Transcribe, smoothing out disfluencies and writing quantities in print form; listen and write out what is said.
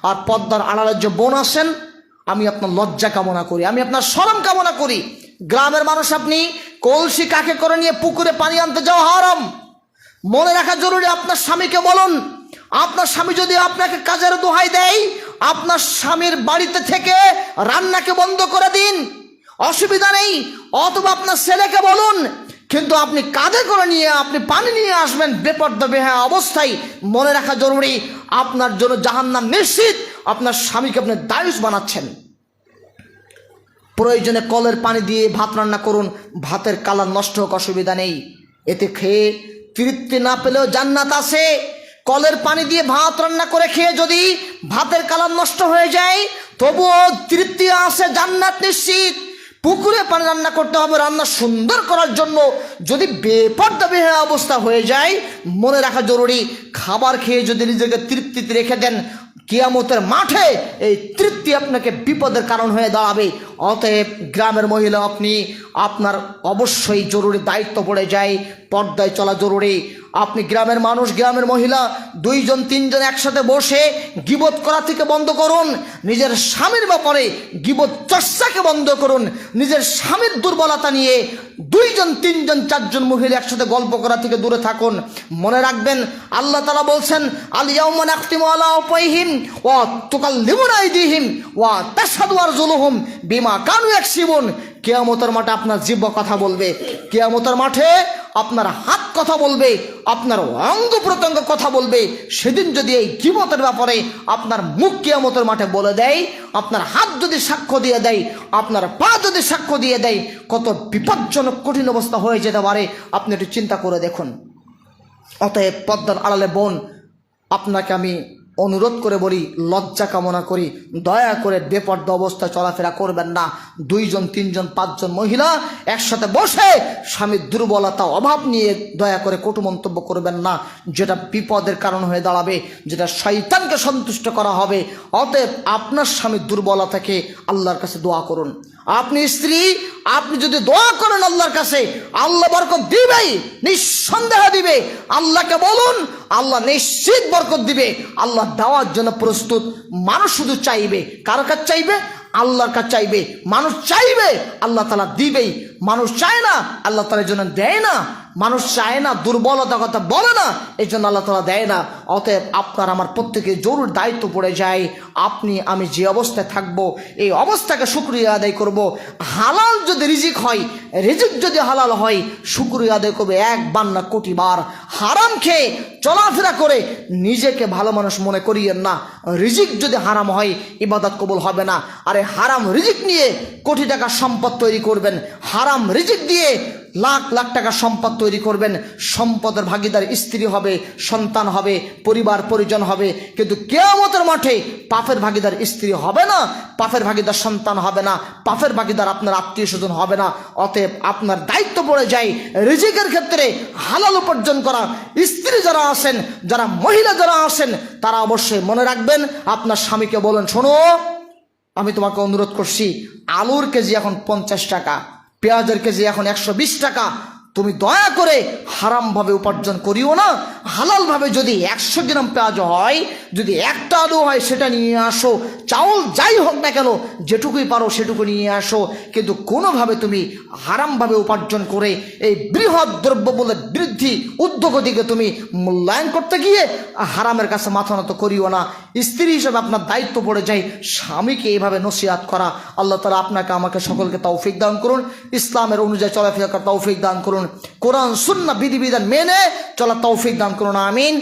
আর পর্দার আড়ালের যে বোন আছেন, আমি আপনার লজ্জা কামনা করি, আমি আপনার শরম কামনা করি। গ্রামের মানুষ, আপনি কলসি কাকে করে নিয়ে পুকুরে পানি আনতে যাওয়া হারাম। মনে রাখা জরুরি, আপনার স্বামীকে বলুন, আপনার স্বামী যদি আপনাকে কাজের দোহাই দেয়, আপনার স্বামীর বাড়িতে থেকে রান্নাকে বন্ধ করে দিন, অসুবিধা নেই। অথবা আপনার ছেলেকে বলুন, কিন্তু আপনি কাঁধে করে নিয়ে আপনি পানি নিয়ে আসবেন বেপর্দা বেহায়া অবস্থায়। মনে রাখা জরুরি, আপনার জন্য জাহান্নাম নিশ্চিত। আপনার স্বামীকে আপনি দায়ুস বানাচ্ছেন। প্রয়োজনে কলের পানি দিয়ে ভাত রান্না করুন, ভাতের কালার নষ্ট হোক, অসুবিধা নেই। এতে খেয়ে তৃপ্তি না পেলেও জান্নাত আছে। কলের পানি দিয়ে ভাত রান্না করে খেয়ে যদি ভাতের কালার নষ্ট হয়ে যায়, তবুও তৃপ্তি আছে, জান্নাত নিশ্চিত। পুকুরে পানি রান্না করতে হবে রান্না সুন্দর করার জন্য। যদি বেপর্দা বেহায়া অবস্থা হয়ে যায়, মনে রাখা জরুরি, খাবার খেয়ে যদি নিজেকে তৃপ্তিতে রেখে দেন, কিয়ামতের মাঠে এই তৃপ্তি আপনাকে বিপদের কারণ হয়ে দাঁড়াবে। অতএব গ্রামের মহিলা, আপনি আপনার অবশ্যই জরুরি দায়িত্ব পড়ে যায়, পর্দায় চলা জরুরি। আপনি গ্রামের মানুষ, গ্রামের মহিলা, 2 জন 3 জন একসাথে বসে গীবত করা থেকে বন্ধ করুন। নিজের স্বামীর ব্যাপারে গীবত চর্চাকে বন্ধ করুন। নিজের স্বামীর দুর্বলতা নিয়ে 2 জন 3 জন 4 জন মহিলা একসাথে গল্প করা থেকে দূরে থাকুন। মনে রাখবেন, আল্লাহ তাআলা বলছেন, আল ইয়াউমা নাখতিমু আলা আফওয়াহিহিম ওয়া তুকাল্লিমুনা আইদিহিম ওয়া তাশহাদু আরজুলুহুম বিমা কানু ইয়াকসিবুন। কিয়ামতের মাঠে আপনার জিহ্বা কথা বলবে, কিয়ামতের মাঠে আপনার হাত কথা বলবে, আপনার অঙ্গ প্রত্যঙ্গ কথা বলবে। সেদিন যদি এই গীবতের ব্যাপারে আপনার মুখ কিয়ামতের মাঠে বলে দেয়, আপনার হাত যদি সাক্ষ্য দিয়ে দেয়, আপনার পা যদি সাক্ষ্য দিয়ে দেয়, কত বিপজ্জনক কঠিন অবস্থা হয়ে যেতে পারে আপনি একটু চিন্তা করে দেখুন। অতএব পর্দার আড়ালে বোন, আপনাকে আমি অনুরোধ করে বলি, লজ্জা কামনা করি, দয়া করে বেপর্দা অবস্থায় চলাফেরা করবেন না। 2 জন 3 জন 5 জন মহিলা একসাথে বসে স্বামীর দুর্বলতা অভাব নিয়ে দয়া করে কটু মন্তব্য করবেন না, যেটা বিপদের কারণ হয়ে দাঁড়াবে, যেটা শয়তানকে সন্তুষ্ট করা হবে। অতএব আপনার স্বামীর দুর্বলতাকে আল্লাহর কাছে দোয়া করুন। আপনি স্ত্রী, আপনি যদি দোয়া করেন আল্লাহর কাছে, আল্লাহ বরকত দিবেই, নিঃসন্দেহ দিবে। আল্লাহকে বলুন, আল্লাহ নিশ্চিত বরকত দিবে। আল্লাহ দেওয়ার জন্য প্রস্তুত। মানুষ শুধু চাইবে, কার কাছে চাইবে? আল্লাহর কাছে চাইবে। মানুষ চাইবে, আল্লাহ তাআলা দিবেই। মানুষ চায় না, আল্লাহ তাআলার জন্য দেয় না। মানুষ চায় না, দুর্বলতা কথা বলে না, এই জন্য আল্লাহ তাআলা দেয় না। অতএব আপনার আমার প্রত্যেকের জরুরি দায়িত্ব পড়ে যায়, আপনি আমি যে অবস্থায় থাকবো, এই অবস্থাকে শুকরিয়া আদায় করব। হালাল যদি রিজিক হয়, রিজিক যদি হালাল হয়, শুকরিয়া আদায় করবে 1 বার না কোটি বার। হারাম খেয়ে চলাফেরা করে নিজেকে ভালো মানুষ মনে করিয়েন না। রিজিক যদি হারাম হয়, ইবাদত কবুল হবে না। আরে হারাম রিজিক নিয়ে কোটি টাকার সম্পদ তৈরি করবেন, হারাম রিজিক দিয়ে লাখ লাখ টাকা সম্পদ তৈরি করবেন, সম্পদের ভাগিদার স্ত্রী হবে, সন্তান হবে, পরিবার পরিজন হবে, কিন্তু কিয়ামতের মাঠে পাপের ভাগিদার স্ত্রী হবে না, পাপের ভাগিদার সন্তান হবে না, পাপের ভাগিদার আপনার আত্মীয় স্বজন হবে না। অতএব আপনার দায়িত্ব পড়ে যায় রিজিকের ক্ষেত্রে হালাল উপার্জন করা। স্ত্রী যারা আছেন, যারা মহিলা যারা আছেন, তারা অবশ্যই মনে রাখবেন, আপনার স্বামীকে বলেন, শোনো, আমি তোমাকে অনুরোধ করছি, আলুর কেজি এখন 50 টাকা, পেঁয়াজের কেজি এখন 120 টাকা। তুমি দয়া করে হারামভাবে উপার্জন করিও না। হালালভাবে যদি 100 গ্রাম পেঁয়াজ হয়, যদি একটা আলু হয়, সেটা নিয়ে আসো। চাউল যাই হোক না কেন, যেটুকুই পারো সেটুকু নিয়ে আসো। কিন্তু কোনোভাবে তুমি হারামভাবে উপার্জন করে এই বৃহৎ দ্রব্যমূল্যের বৃদ্ধি উদ্যোগের দিকে তুমি মূল্যায়ন করতে গিয়ে হারামের কাছে মাথা নত করিও না। স্ত্রী হিসেবে আপনার দায়িত্ব পড়ে যায় স্বামীকে এইভাবে নসিহত করা। আল্লাহ তাআলা আপনাকে আমাকে সকলকে তৌফিক দান করুন, ইসলামের অনুযায়ী চলাফেরা করার তৌফিক দান করুন, কোরআন সুন্নাহ বিধিবিধান মেনে চলা তৌফিক দান করুন। আমিন।